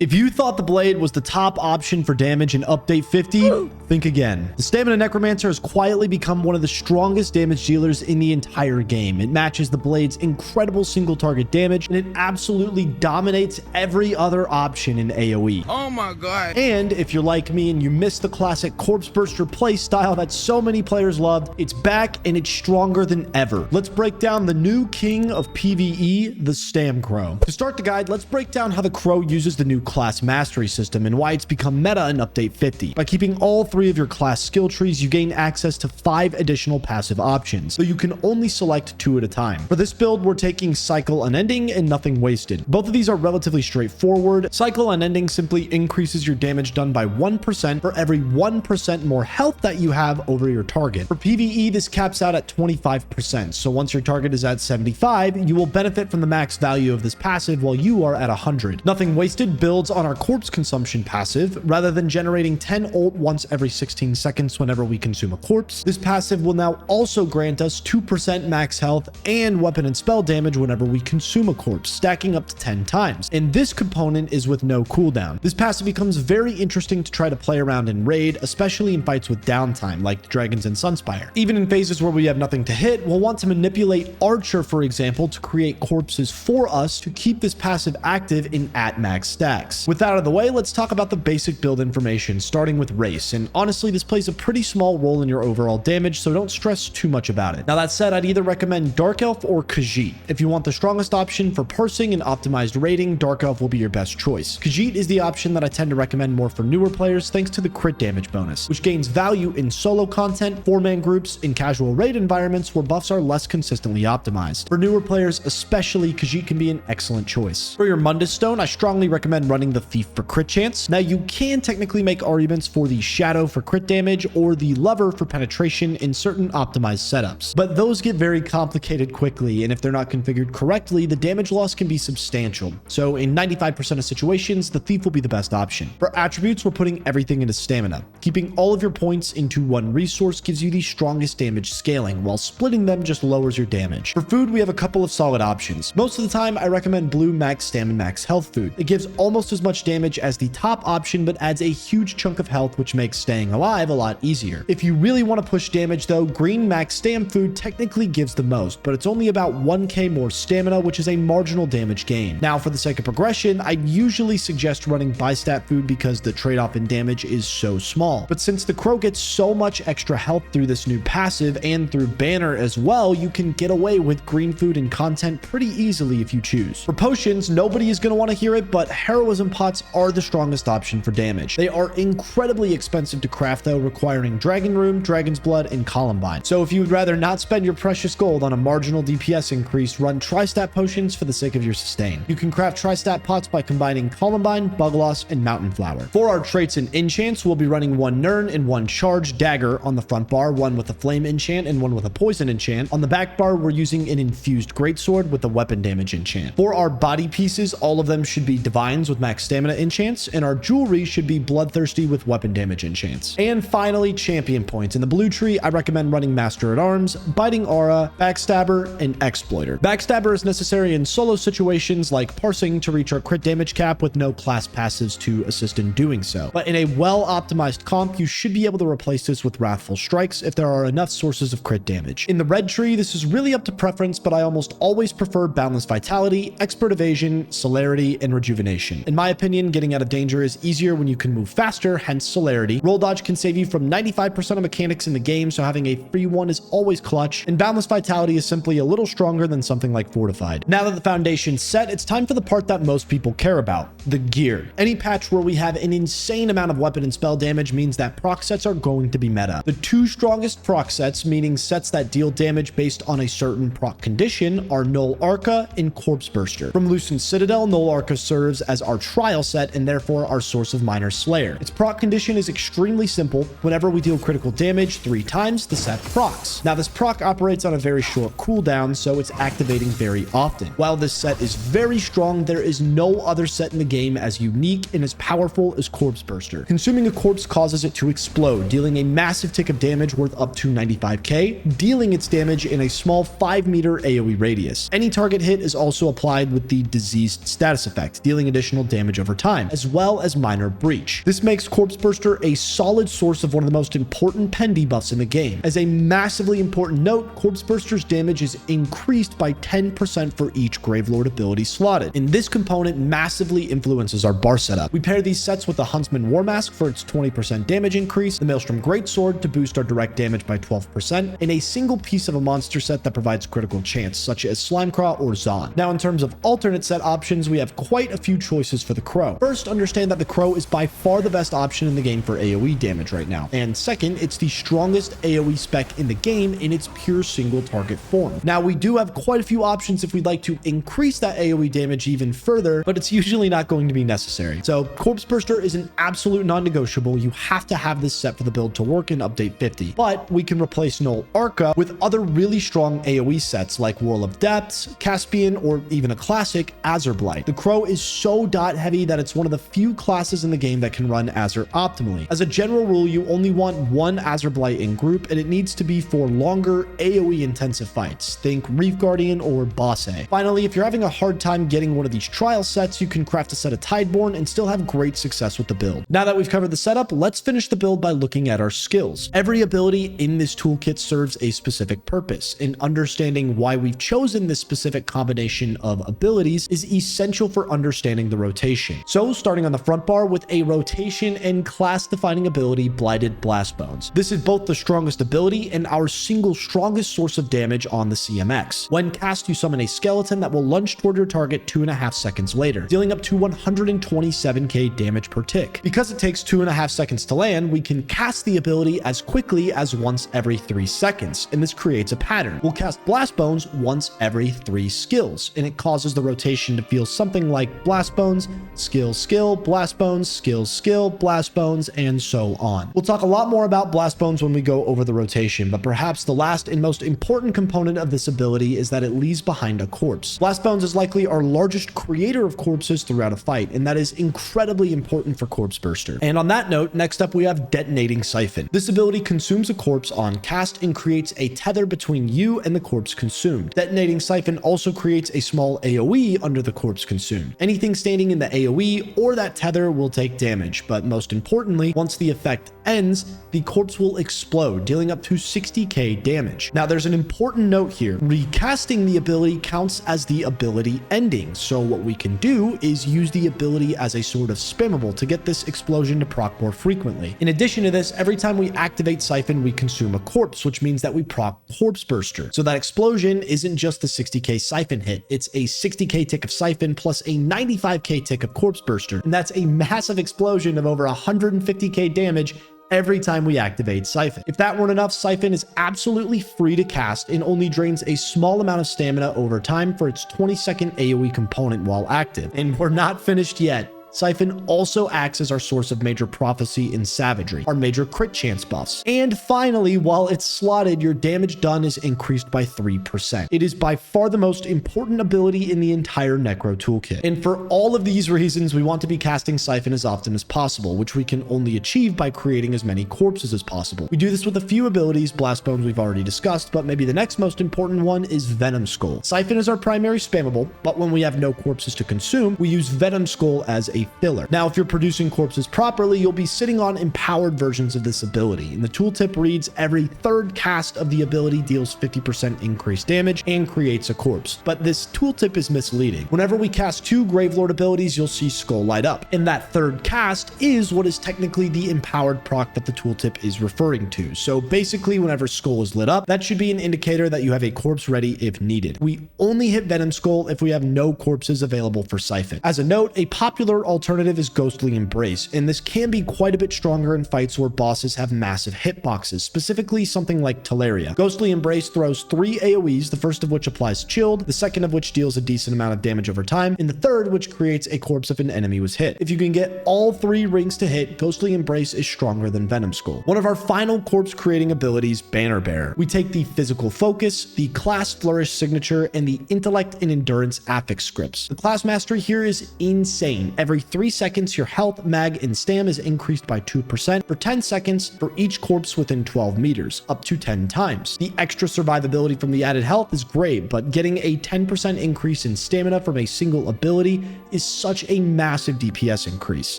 If you thought the blade was the top option for damage in update 50, think again. The Stamina Necromancer has quietly become one of the strongest damage dealers in the entire game. It matches the blade's incredible single target damage, and it absolutely dominates every other option in AoE. Oh my god. And if you're like me and you missed the classic Corpseburster playstyle that so many players loved, it's back and it's stronger than ever. Let's break down the new king of PvE, the Stam Crow. To start the guide, let's break down how the Crow uses the new class mastery system and why it's become meta in update 50. By keeping all 3 of your class skill trees, you gain access to 5 additional passive options, though you can only select 2 at a time. For this build, we're taking Cycle Unending and Nothing Wasted. Both of these are relatively straightforward. Cycle Unending simply increases your damage done by 1% for every 1% more health that you have over your target. For PvE, this caps out at 25%, so once your target is at 75, you will benefit from the max value of this passive while you are at 100. Nothing Wasted builds on our corpse consumption passive. Rather than generating 10 ult once every 16 seconds whenever we consume a corpse, this passive will now also grant us 2% max health and weapon and spell damage whenever we consume a corpse, stacking up to 10 times. And this component is with no cooldown. This passive becomes very interesting to try to play around in raid, especially in fights with downtime like Dragons and Sunspire. Even in phases where we have nothing to hit, we'll want to manipulate Archer, for example, to create corpses for us to keep this passive active in at max stacks. With that out of the way, let's talk about the basic build information, starting with race. And honestly, this plays a pretty small role in your overall damage, so don't stress too much about it. Now that said, I'd either recommend Dark Elf or Khajiit. If you want the strongest option for parsing and optimized rating, Dark Elf will be your best choice. Khajiit is the option that I tend to recommend more for newer players thanks to the crit damage bonus, which gains value in solo content, 4-man groups, in casual raid environments where buffs are less consistently optimized. For newer players especially, Khajiit can be an excellent choice. For your Mundus Stone, I strongly recommend running the Thief for crit chance. Now you can technically make arguments for the Shadow for crit damage or the Lover for penetration in certain optimized setups, but those get very complicated quickly, and if they're not configured correctly, the damage loss can be substantial. So in 95% of situations, the Thief will be the best option. For attributes, we're putting everything into Stamina. Keeping all of your points into one resource gives you the strongest damage scaling, while splitting them just lowers your damage. For food, we have a couple of solid options. Most of the time, I recommend Blue Max Stam and Max Health food. It gives almost as much damage as the top option, but adds a huge chunk of health, which makes staying alive a lot easier. If you really want to push damage though, Green Max Stam food technically gives the most, but it's only about 1k more stamina, which is a marginal damage gain. Now for the sake of progression, I usually suggest running Bistat food because the trade-off in damage is so small. But since the Crow gets so much extra health through this new passive and through Banner as well, you can get away with green food and content pretty easily if you choose. For potions, nobody is going to want to hear it, but heroism pots are the strongest option for damage. They are incredibly expensive to craft though, requiring Dragon Room, Dragon's Blood, and Columbine. So if you would rather not spend your precious gold on a marginal DPS increase, run Tri-Stat potions for the sake of your sustain. You can craft Tri-Stat pots by combining Columbine, Bugloss, and Mountain Flower. For our traits and enchants, we'll be running 1 Nern and 1 Charge Dagger on the front bar, 1 with a Flame enchant and 1 with a Poison enchant. On the back bar, we're using an Infused Greatsword with a Weapon damage enchant. For our body pieces, all of them should be Divines with max stamina enchants, and our jewelry should be Bloodthirsty with weapon damage enchants. And finally, champion points. In the blue tree, I recommend running Master at Arms, Biting Aura, Backstabber, and Exploiter. Backstabber is necessary in solo situations like parsing to reach our crit damage cap with no class passives to assist in doing so. But in a well-optimized comp, you should be able to replace this with Wrathful Strikes if there are enough sources of crit damage. In the red tree, this is really up to preference, but I almost always prefer Boundless Vitality, Expert Evasion, Celerity, and Rejuvenation. In my opinion, getting out of danger is easier when you can move faster, hence Celerity. Roll Dodge can save you from 95% of mechanics in the game, so having a free one is always clutch, and Boundless Vitality is simply a little stronger than something like Fortified. Now that the foundation's set, it's time for the part that most people care about, the gear. Any patch where we have an insane amount of weapon and spell damage means that proc sets are going to be meta. The 2 strongest proc sets, meaning sets that deal damage based on a certain proc condition, are Null Arca and Corpseburster. From Lucent Citadel, Null Arca serves as our trial set and therefore our source of Minor Slayer. Its proc condition is extremely simple. Whenever we deal critical damage 3 times, the set procs. Now this proc operates on a very short cooldown, so it's activating very often. While this set is very strong, there is no other set in the game as unique and as powerful as Corpseburster. Consuming a corpse causes it to explode, dealing a massive tick of damage worth up to 95k, dealing its damage in a small 5-meter AoE radius. Any target hit is also applied with the Diseased status effect, dealing additional damage over time, as well as minor breach. This makes Corpseburster a solid source of one of the most important pen debuffs in the game. As a massively important note, Corpseburster's damage is increased by 10% for each Gravelord ability slotted, and this component massively influences our bar setup. We pair these sets with the Huntsman War Mask for its 20% damage increase, the Maelstrom Greatsword to boost our direct damage by 12%, and a single piece of a monster set that provides critical chance, such as Slimecraw or Zon. Now, in terms of alternate set options, we have quite a few choices for the Crow. First, understand that the Crow is by far the best option in the game for AoE damage right now. And second, it's the strongest AoE spec in the game in its pure single target form. Now, we do have quite a few options if we'd like to increase that AoE damage even further, but it's usually not going to be necessary. So Corpseburster is an absolute non-negotiable. You have to have this set for the build to work in update 50. But we can replace Null Arca with other really strong AoE sets like Whirl of Depths, Caspian, or even a classic Azure Blight. The Crow is so dot heavy that it's one of the few classes in the game that can run Azure optimally. As a general rule, you only want one Azure Blight in group, and it needs to be for longer AoE intensive fights. Think Reef Guardian or Boss A. Finally, if you're having a hard time getting one of these trial sets, you can craft a set of Tideborn and still have great success with the build. Now that we've covered the setup, let's finish the build by looking at our skills. Every ability in this toolkit serves a specific purpose, and understanding why we've chosen this specific combination of abilities is essential for understanding the rotation. So starting on the front bar with a rotation and class defining ability, Blighted Blastbones. This is both the strongest ability and our single strongest source of damage on the CMX. When cast, you summon a skeleton that will lunge toward your target 2.5 seconds later, dealing up to 127k damage per tick. Because it takes 2.5 seconds to land, we can cast the ability as quickly as once every 3 seconds, and this creates a pattern. We'll cast Blastbones once every 3 skills, and it causes the rotation to feel something like Blastbones, skill, skill, Blastbones, skill, skill, Blastbones, and so on. We'll talk a lot more about Blastbones when we go over the rotation, but perhaps the last and most important component of this ability is that it leaves behind a corpse. Blastbones is likely our largest creator of corpses throughout a fight, and that is incredibly important for Corpseburster. And on that note, next up we have Detonating Siphon. This ability consumes a corpse on cast and creates a tether between you and the corpse consumed. Detonating Siphon also creates a small AoE under the corpse consumed. Anything standing in the AoE or that tether will take damage, but most importantly, once the effect ends, the corpse will explode, dealing up to 60k damage. Now, there's an important note here. Recasting the ability counts as the ability ending, so what we can do is use the ability as a sort of spammable to get this explosion to proc more frequently. In addition to this, every time we activate Siphon, we consume a corpse, which means that we proc Corpseburster. So that explosion isn't just a 60k Siphon hit, it's a 60k tick of Siphon plus a 95k tick of Corpseburster, and that's a massive explosion of over 150k damage every time we activate Siphon. If that weren't enough, Siphon is absolutely free to cast and only drains a small amount of stamina over time for its 20-second AoE component while active. And we're not finished yet. Siphon also acts as our source of major prophecy and savagery, our major crit chance buffs. And finally, while it's slotted, your damage done is increased by 3%. It is by far the most important ability in the entire Necro toolkit. And for all of these reasons, we want to be casting Siphon as often as possible, which we can only achieve by creating as many corpses as possible. We do this with a few abilities. Blastbones we've already discussed, but maybe the next most important one is Venom Skull. Siphon is our primary spammable, but when we have no corpses to consume, we use Venom Skull as a filler. Now, if you're producing corpses properly, you'll be sitting on empowered versions of this ability, and the tooltip reads every third cast of the ability deals 50% increased damage and creates a corpse. But this tooltip is misleading. Whenever we cast 2 Gravelord abilities, you'll see Skull light up, and that third cast is what is technically the empowered proc that the tooltip is referring to. So basically, whenever Skull is lit up, that should be an indicator that you have a corpse ready if needed. We only hit Venom Skull if we have no corpses available for Siphon. As a note, a popular alternative is Ghostly Embrace, and this can be quite a bit stronger in fights where bosses have massive hitboxes, specifically something like Teleria. Ghostly Embrace throws 3 AoEs, the first of which applies chilled, the second of which deals a decent amount of damage over time, and the third which creates a corpse if an enemy was hit. If you can get all 3 rings to hit, Ghostly Embrace is stronger than Venom Skull. One of our final corpse creating abilities, Banner Bearer. We take the Physical Focus, the Class Flourish signature, and the Intellect and Endurance affix scripts. The class mastery here is insane. Every Every 3 seconds, your health, mag, and stam is increased by 2% for 10 seconds for each corpse within 12 meters, up to 10 times. The extra survivability from the added health is great, but getting a 10% increase in stamina from a single ability is such a massive DPS increase.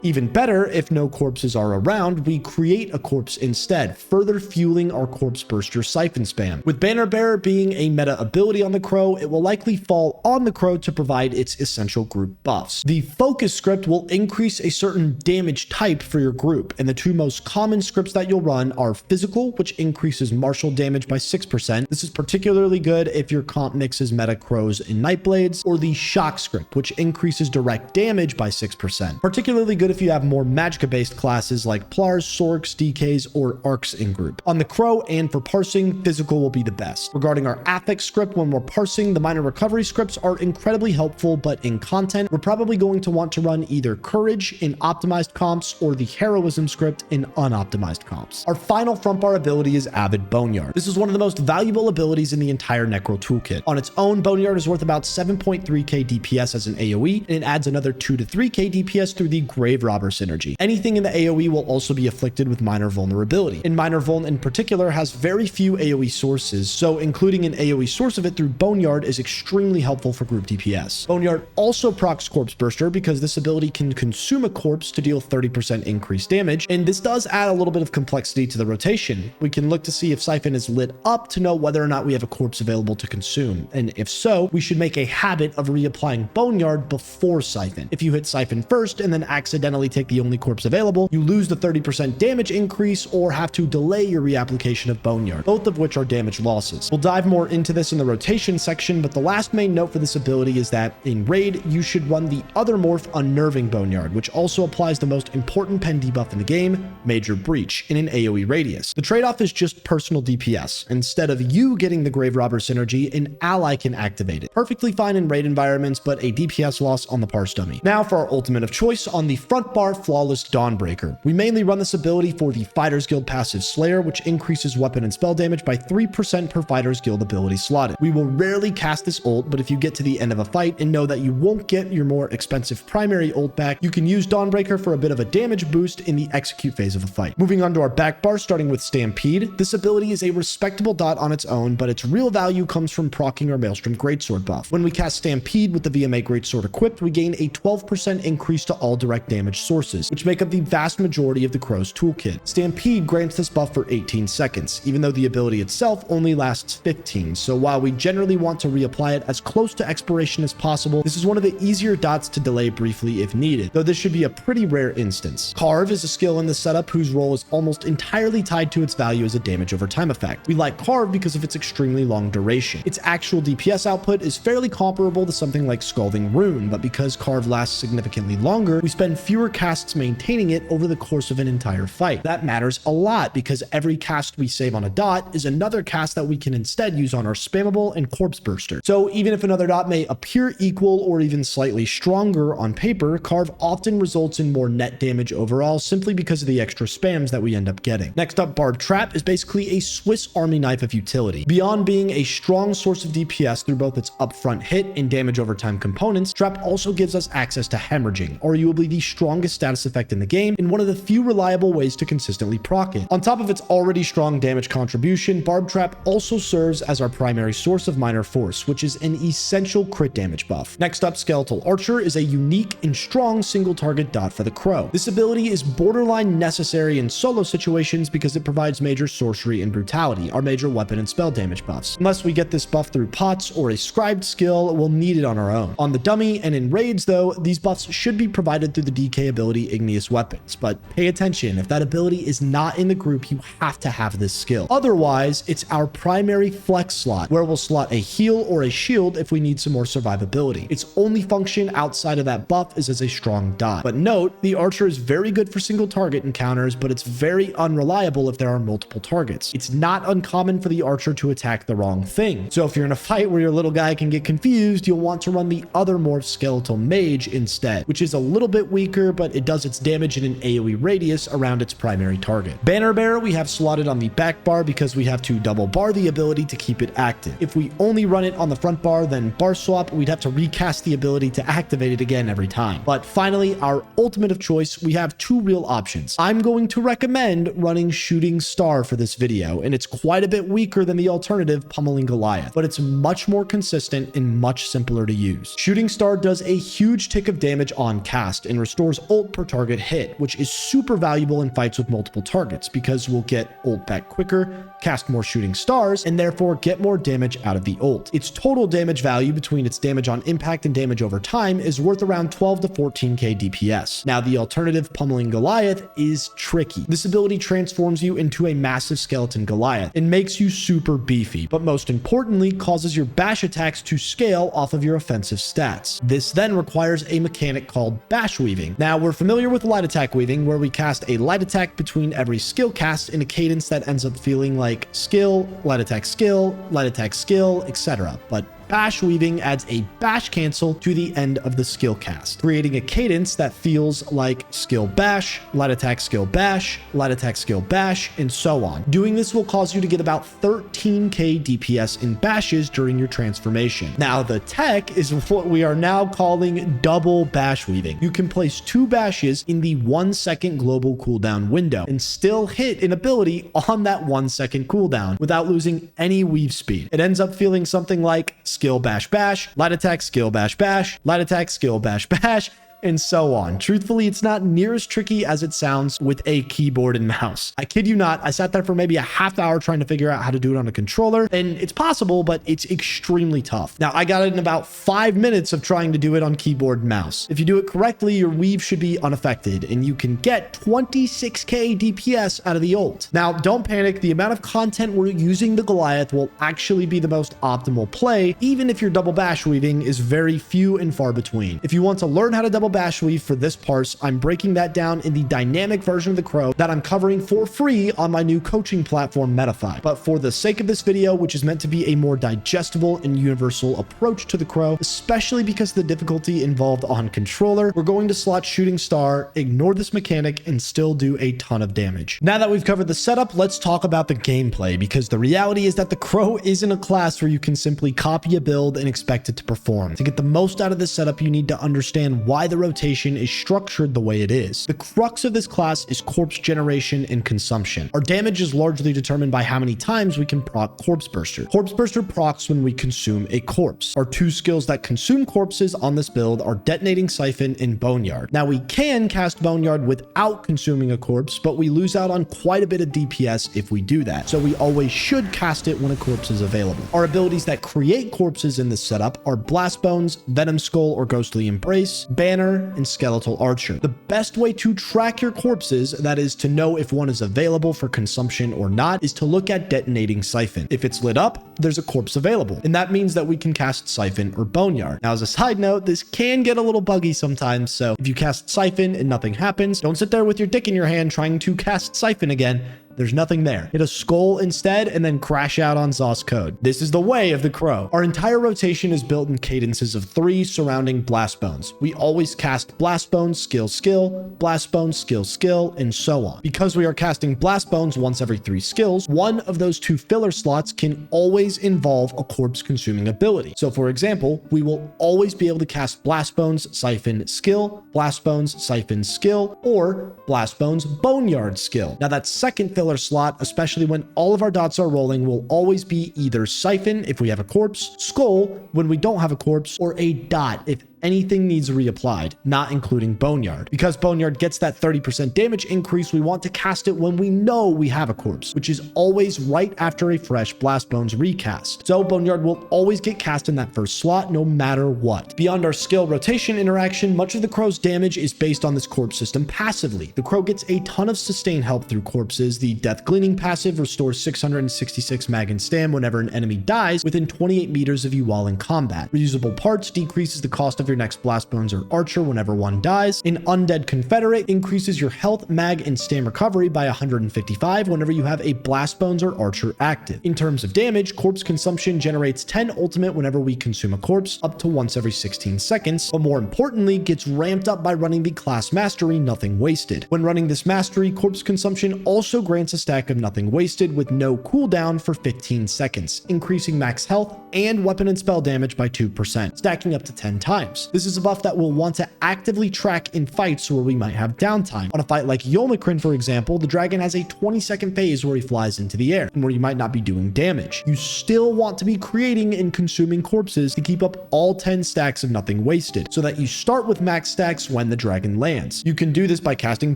Even better, if no corpses are around, we create a corpse instead, further fueling our Corpseburster siphon spam. With Banner Bearer being a meta ability on the Crow, it will likely fall on the Crow to provide its essential group buffs. The focus script will increase a certain damage type for your group, and the two most common scripts that you'll run are physical, which increases martial damage by 6%. This is particularly good if your comp mixes meta Crows and Nightblades, or the shock script, which increases direct damage by 6%. Particularly good if you have more Magicka-based classes like Plars, Sorks, DKs, or Arcs in group. On the Crow and for parsing, physical will be the best. Regarding our affix script, when we're parsing, the minor recovery scripts are incredibly helpful, but in content, we're probably going to want to run either Courage in optimized comps or the Heroism script in unoptimized comps. Our final front bar ability is Avid Boneyard. This is one of the most valuable abilities in the entire Necro toolkit. On its own, Boneyard is worth about 7.3k DPS as an AoE, and it adds another 2 to 3k DPS through the Grave Robber synergy. Anything in the AoE will also be afflicted with minor vulnerability, and minor vuln in particular has very few AoE sources, so including an AoE source of it through Boneyard is extremely helpful for group DPS. Boneyard also procs Corpseburster because this ability can consume a corpse to deal 30% increased damage, and this does add a little bit of complexity to the rotation. We can look to see if Siphon is lit up to know whether or not we have a corpse available to consume, and if so, we should make a habit of reapplying Boneyard before Siphon. If you hit Siphon first and then accidentally take the only corpse available, you lose the 30% damage increase or have to delay your reapplication of Boneyard, both of which are damage losses. We'll dive more into this in the rotation section, but the last main note for this ability is that in raid, you should run the other morph Unnerving Boneyard, which also applies the most important pen debuff in the game, Major Breach, in an AoE radius. The trade-off is just personal DPS. Instead of you getting the Grave Robber synergy, an ally can activate it. Perfectly fine in raid environments, but a DPS loss on the parse dummy. Now for our ultimate of choice, on the front bar, Flawless Dawnbreaker. We mainly run this ability for the Fighters Guild passive Slayer, which increases weapon and spell damage by 3% per Fighters Guild ability slotted. We will rarely cast this ult, but if you get to the end of a fight and know that you won't get your more expensive primary ult back, you can use Dawnbreaker for a bit of a damage boost in the execute phase of a fight. Moving on to our back bar, starting with Stampede. This ability is a respectable dot on its own, but its real value comes from proccing our Maelstrom Greatsword buff. When we cast Stampede with the VMA Greatsword equipped, we gain a 12% increase to all direct damage sources, which make up the vast majority of the Crow's toolkit. Stampede grants this buff for 18 seconds, even though the ability itself only lasts 15, so while we generally want to reapply it as close to expiration as possible, this is one of the easier dots to delay briefly if needed, though this should be a pretty rare instance. Carve is a skill in the setup whose role is almost entirely tied to its value as a damage over time effect. We like Carve because of its extremely long duration. Its actual DPS output is fairly comparable to something like Scalding Rune, but because Carve lasts significantly longer, we spend fewer casts maintaining it over the course of an entire fight. That matters a lot because every cast we save on a dot is another cast that we can instead use on our Spammable and Corpseburster. So even if another dot may appear equal or even slightly stronger on paper, Carve often results in more net damage overall simply because of the extra spams that we end up getting. Next up, Barb Trap is basically a Swiss Army knife of utility. Beyond being a strong source of DPS through both its upfront hit and damage over time components, Trap also gives us access to hemorrhaging, arguably the strongest status effect in the game and one of the few reliable ways to consistently proc it. On top of its already strong damage contribution, Barb Trap also serves as our primary source of minor force, which is an essential crit damage buff. Next up, Skeletal Archer is a unique and strong single target dot for the Crow. This ability is borderline necessary in solo situations because it provides major sorcery and brutality, our major weapon and spell damage buffs. Unless we get this buff through pots or a scribed skill, we'll need it on our own. On the dummy and in raids though, these buffs should be provided through the DK ability Igneous Weapons, but pay attention, if that ability is not in the group, you have to have this skill. Otherwise, it's our primary flex slot where we'll slot a heal or a shield if we need some more survivability. Its only function outside of that buff is as a strong dot. But note, the Archer is very good for single target encounters, but it's very unreliable if there are multiple targets. It's not uncommon for the Archer to attack the wrong thing. So if you're in a fight where your little guy can get confused, you'll want to run the other morph Skeletal Mage instead, which is a little bit weaker, but it does its damage in an AoE radius around its primary target. Banner Bearer we have slotted on the back bar because we have to double bar the ability to keep it active. If we only run it on the front bar, then bar swap, we'd have to recast the ability to activate it again every time. But finally, our ultimate of choice, we have two real options. I'm going to recommend running Shooting Star for this video, and it's quite a bit weaker than the alternative Pummeling Goliath, but it's much more consistent and much simpler to use. Shooting Star does a huge tick of damage on cast and restores ult per target hit, which is super valuable in fights with multiple targets because we'll get ult back quicker, cast more Shooting Stars, and therefore get more damage out of the ult. Its total damage value between its damage on impact and damage over time is worth around 12 to 14k DPS. Now, the alternative Pummeling Goliath is tricky. This ability transforms you into a massive skeleton Goliath and makes you super beefy, but most importantly, causes your bash attacks to scale off of your offensive stats. This then requires a mechanic called bash weaving. Now, we're familiar with light attack weaving, where we cast a light attack between every skill cast in a cadence that ends up feeling like skill, light attack skill, etc. But bash weaving adds a bash cancel to the end of the skill cast, creating a cadence that feels like skill bash, light attack skill bash, light attack skill bash, and so on. Doing this will cause you to get about 13k DPS in bashes during your transformation. Now, the tech is what we are now calling double bash weaving. You can place 2 bashes in the 1 second global cooldown window and still hit an ability on that 1 second cooldown without losing any weave speed. It ends up feeling something like skill bash bash, light attack skill bash bash, light attack skill bash bash, and so on. Truthfully, it's not near as tricky as it sounds with a keyboard and mouse. I kid you not, I sat there for maybe a half hour trying to figure out how to do it on a controller, and it's possible, but it's extremely tough. Now, I got it in about 5 minutes of trying to do it on keyboard and mouse. If you do it correctly, your weave should be unaffected, and you can get 26k DPS out of the ult. Now, don't panic. The amount of content we're using the Goliath will actually be the most optimal play, even if your double bash weaving is very few and far between. If you want to learn how to double bash weave for this parse, I'm breaking that down in the dynamic version of the Crow that I'm covering for free on my new coaching platform, Metafy. But for the sake of this video, which is meant to be a more digestible and universal approach to the Crow, especially because of the difficulty involved on controller, we're going to slot Shooting Star, ignore this mechanic, and still do a ton of damage. Now that we've covered the setup, let's talk about the gameplay, because the reality is that the Crow isn't a class where you can simply copy a build and expect it to perform. To get the most out of this setup, you need to understand why the rotation is structured the way it is. The crux of this class is corpse generation and consumption. Our damage is largely determined by how many times we can proc Corpseburster. Corpseburster procs when we consume a corpse. Our 2 skills that consume corpses on this build are Detonating Siphon and Boneyard. Now, we can cast Boneyard without consuming a corpse, but we lose out on quite a bit of DPS if we do that, so we always should cast it when a corpse is available. Our abilities that create corpses in this setup are Blastbones, Venom Skull or Ghostly Embrace, Banner, and Skeletal Archer. The best way to track your corpses, that is to know if one is available for consumption or not, is to look at Detonating Siphon. If it's lit up, there's a corpse available, and that means that we can cast Siphon or Boneyard. Now, as a side note, this can get a little buggy sometimes, so if you cast Siphon and nothing happens, don't sit there with your dick in your hand trying to cast Siphon again. There's nothing there. Hit a skull instead and then crash out on Zos code. This is the way of the Crow. Our entire rotation is built in cadences of 3 surrounding Blastbones. We always cast Blastbones, skill, skill, Blastbones, skill, skill, and so on. Because we are casting Blastbones once every 3 skills, one of those 2 filler slots can always involve a corpse consuming ability. So for example, we will always be able to cast Blastbones, Siphon, skill, Blastbones, Siphon, skill, or Blastbones, Boneyard, skill. Now that second filler slot, especially when all of our dots are rolling, will always be either Siphon if we have a corpse, Skull when we don't have a corpse, or a dot if anything needs reapplied, not including Boneyard. Because Boneyard gets that 30% damage increase, we want to cast it when we know we have a corpse, which is always right after a fresh Blastbones recast. So Boneyard will always get cast in that first slot no matter what. Beyond our skill rotation interaction, much of the Crow's damage is based on this corpse system passively. The Crow gets a ton of sustain help through corpses. The Death Gleaning passive restores 666 mag and stam whenever an enemy dies within 28 meters of you while in combat. Reusable parts decreases the cost of your next Blastbones or Archer whenever one dies. An Undead Confederate increases your health, mag, and stam recovery by 155 whenever you have a Blastbones or Archer active. In terms of damage, corpse consumption generates 10 ultimate whenever we consume a corpse, up to once every 16 seconds, but more importantly, gets ramped up by running the class mastery Nothing Wasted. When running this mastery, corpse consumption also grants a stack of Nothing Wasted with no cooldown for 15 seconds, increasing max health, and weapon and spell damage by 2%, stacking up to 10 times. This is a buff that we'll want to actively track in fights where we might have downtime. On a fight like Yolmicrin, for example, the dragon has a 20-second phase where he flies into the air and where you might not be doing damage. You still want to be creating and consuming corpses to keep up all 10 stacks of nothing wasted, so that you start with max stacks when the dragon lands. You can do this by casting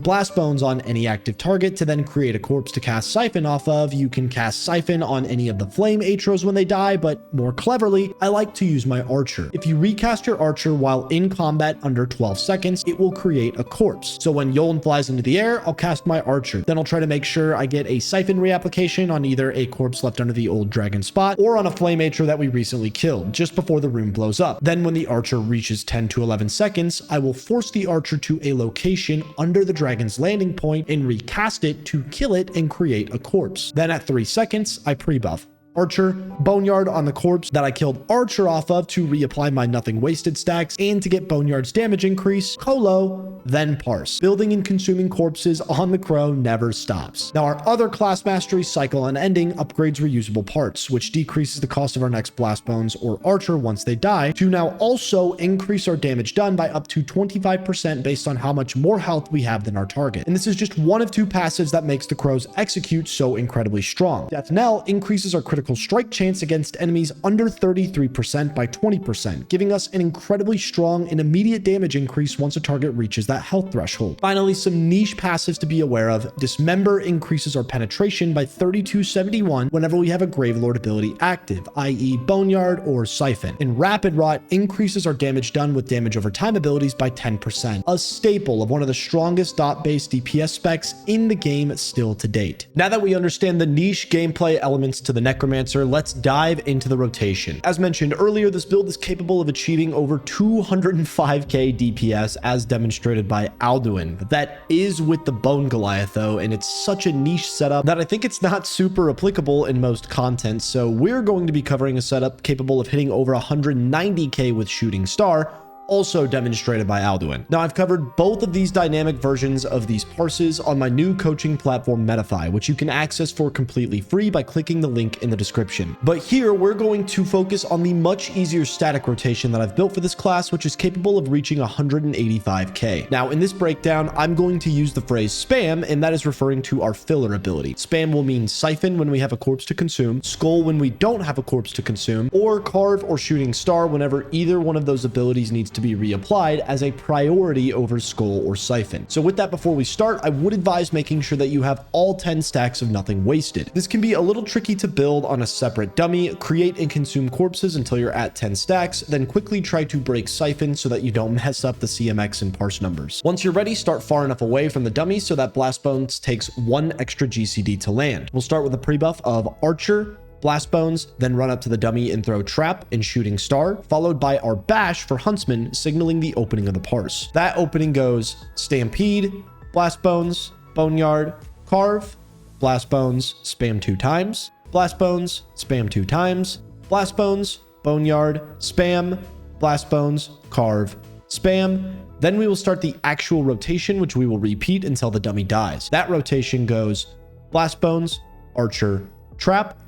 Blastbones on any active target to then create a corpse to cast Siphon off of. You can cast Siphon on any of the flame Atros when they die, but more cleverly, I like to use my Archer. If you recast your Archer while in combat under 12 seconds, it will create a corpse. So when Yoln flies into the air, I'll cast my Archer. Then I'll try to make sure I get a Siphon reapplication on either a corpse left under the old dragon spot or on a flame Atro that we recently killed just before the room blows up. Then when the Archer reaches 10 to 11 seconds, I will force the Archer to a location under the dragon's landing point and recast it to kill it and create a corpse. Then at 3 seconds, I pre-buff Archer, Boneyard on the corpse that I killed Archer off of to reapply my nothing wasted stacks and to get Boneyard's damage increase, Colo, then Parse. Building and consuming corpses on the crow never stops. Now our other class mastery, Cycle and Ending, upgrades reusable parts, which decreases the cost of our next Blastbones or Archer once they die, to now also increase our damage done by up to 25% based on how much more health we have than our target. And this is just one of 2 passives that makes the crows execute so incredibly strong. Death Knell increases our critical strike chance against enemies under 33% by 20%, giving us an incredibly strong and immediate damage increase once a target reaches that health threshold. Finally, some niche passives to be aware of. Dismember increases our penetration by 3271 whenever we have a Gravelord ability active, i.e. Boneyard or Siphon. And Rapid Rot increases our damage done with damage over time abilities by 10%, a staple of one of the strongest dot-based DPS specs in the game still to date. Now that we understand the niche gameplay elements to the Necromancer, let's dive into the rotation. As mentioned earlier, this build is capable of achieving over 205k DPS as demonstrated by Alduin. But that is with the Bone Goliath though, and it's such a niche setup that I think it's not super applicable in most content. So we're going to be covering a setup capable of hitting over 190k with Shooting Star, also demonstrated by Alduin. Now, I've covered both of these dynamic versions of these parses on my new coaching platform Metafy, which you can access for completely free by clicking the link in the description. But here we're going to focus on the much easier static rotation that I've built for this class, which is capable of reaching 185k. Now, in this breakdown, I'm going to use the phrase spam, and that is referring to our filler ability. Spam will mean Siphon when we have a corpse to consume, Skull when we don't have a corpse to consume, or Carve or Shooting Star whenever either one of those abilities needs to be reapplied as a priority over Skull or Siphon. So with that, before we start, I would advise making sure that you have all 10 stacks of nothing wasted. This can be a little tricky to build on a separate dummy. Create and consume corpses until you're at 10 stacks, then quickly try to break Siphon so that you don't mess up the CMX and parse numbers. Once you're ready, start far enough away from the dummy so that Blastbones takes 1 extra GCD to land. We'll start with a pre-buff of Archer, Blastbones, then run up to the dummy and throw Trap and Shooting Star, followed by our Bash for Huntsman, signaling the opening of the parse. That opening goes Stampede, Blastbones, Boneyard, Carve, Blastbones, spam 2 times, Blastbones, spam 2 times, Blastbones, Boneyard, spam, Blastbones, Carve, spam. Then we will start the actual rotation, which we will repeat until the dummy dies. That rotation goes Blastbones, Archer, Trap,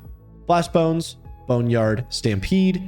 Blastbones, Boneyard, Stampede,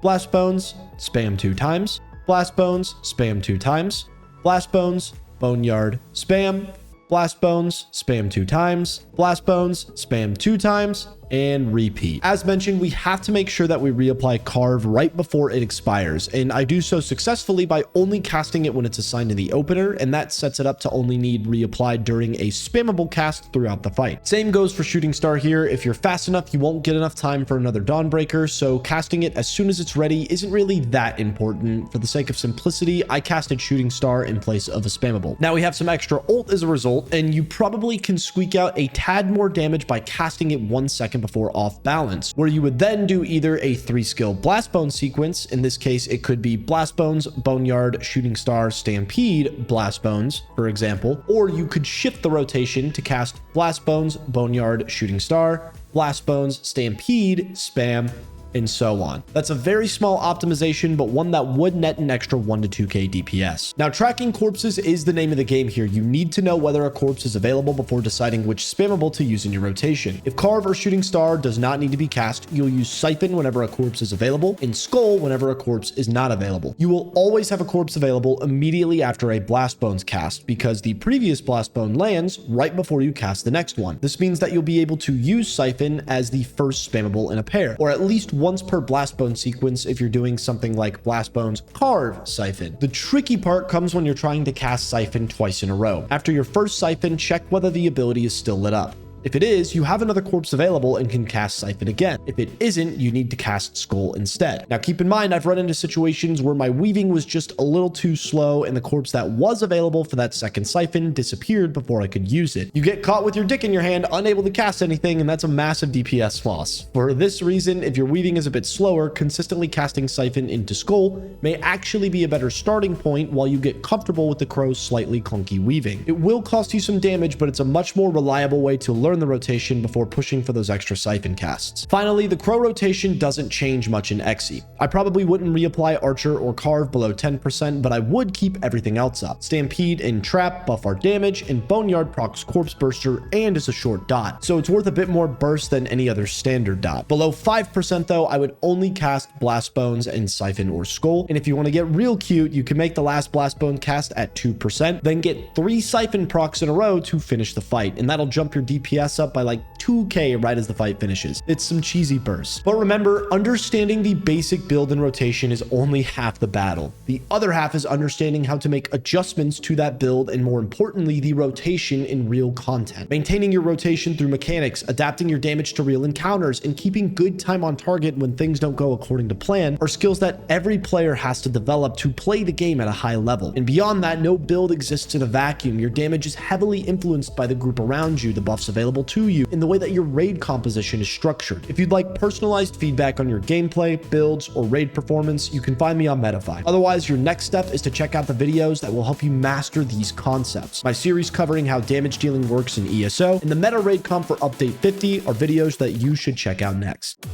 Blastbones, spam 2 times, Blastbones, spam 2 times, Blastbones, Boneyard, spam, Blastbones, spam 2 times, Blastbones, spam 2 times, and repeat. As mentioned, we have to make sure that we reapply Carve right before it expires, and I do so successfully by only casting it when it's assigned in the opener, and that sets it up to only need reapplied during a spammable cast throughout the fight. Same goes for Shooting Star here. If you're fast enough, you won't get enough time for another Dawnbreaker, so casting it as soon as it's ready isn't really that important. For the sake of simplicity, I casted Shooting Star in place of a spammable. Now we have some extra ult as a result, and you probably can squeak out a tad more damage by casting it 1 second before off balance, where you would then do either a 3-skill Blastbone sequence. In this case, it could be Blastbones, Boneyard, Shooting Star, Stampede, Blastbones, for example, or you could shift the rotation to cast Blastbones, Boneyard, Shooting Star, Blastbones, Stampede, spam, and so on. That's a very small optimization, but one that would net an extra 1 to 2k DPS. Now, tracking corpses is the name of the game here. You need to know whether a corpse is available before deciding which spammable to use in your rotation. If Carve or Shooting Star does not need to be cast, you'll use Siphon whenever a corpse is available, and Skull whenever a corpse is not available. You will always have a corpse available immediately after a Blastbones cast, because the previous Blastbone lands right before you cast the next one. This means that you'll be able to use Siphon as the first spammable in a pair, or at least once per Blastbone sequence if you're doing something like Blastbones Carve Siphon. The tricky part comes when you're trying to cast Siphon twice in a row. After your first Siphon, check whether the ability is still lit up. If it is, you have another corpse available and can cast Siphon again. If it isn't, you need to cast Skull instead. Now, keep in mind, I've run into situations where my weaving was just a little too slow and the corpse that was available for that second Siphon disappeared before I could use it. You get caught with your dick in your hand, unable to cast anything, and that's a massive DPS loss. For this reason, if your weaving is a bit slower, consistently casting Siphon into Skull may actually be a better starting point while you get comfortable with the crow's slightly clunky weaving. It will cost you some damage, but it's a much more reliable way to learn the rotation before pushing for those extra Siphon casts. Finally, the crow rotation doesn't change much in Xe. I probably wouldn't reapply Archer or Carve below 10%, but I would keep everything else up. Stampede and Trap buff our damage, and Boneyard procs Corpseburster and is a short dot, so it's worth a bit more burst than any other standard dot. Below 5% though, I would only cast Blastbones and Siphon or Skull, and if you want to get real cute, you can make the last Blastbone cast at 2%, then get 3 Siphon procs in a row to finish the fight, and that'll jump your DPS up by like 2k right as the fight finishes. It's some cheesy bursts. But remember, understanding the basic build and rotation is only half the battle. The other half is understanding how to make adjustments to that build, and more importantly, the rotation in real content. Maintaining your rotation through mechanics, adapting your damage to real encounters, and keeping good time on target when things don't go according to plan are skills that every player has to develop to play the game at a high level. And beyond that, no build exists in a vacuum. Your damage is heavily influenced by the group around you, the buffs available to you, and the way that your raid composition is structured. If you'd like personalized feedback on your gameplay, builds, or raid performance, you can find me on Metafy. Otherwise, your next step is to check out the videos that will help you master these concepts. My series covering how damage dealing works in ESO and the meta raid comp for update 50 are videos that you should check out next.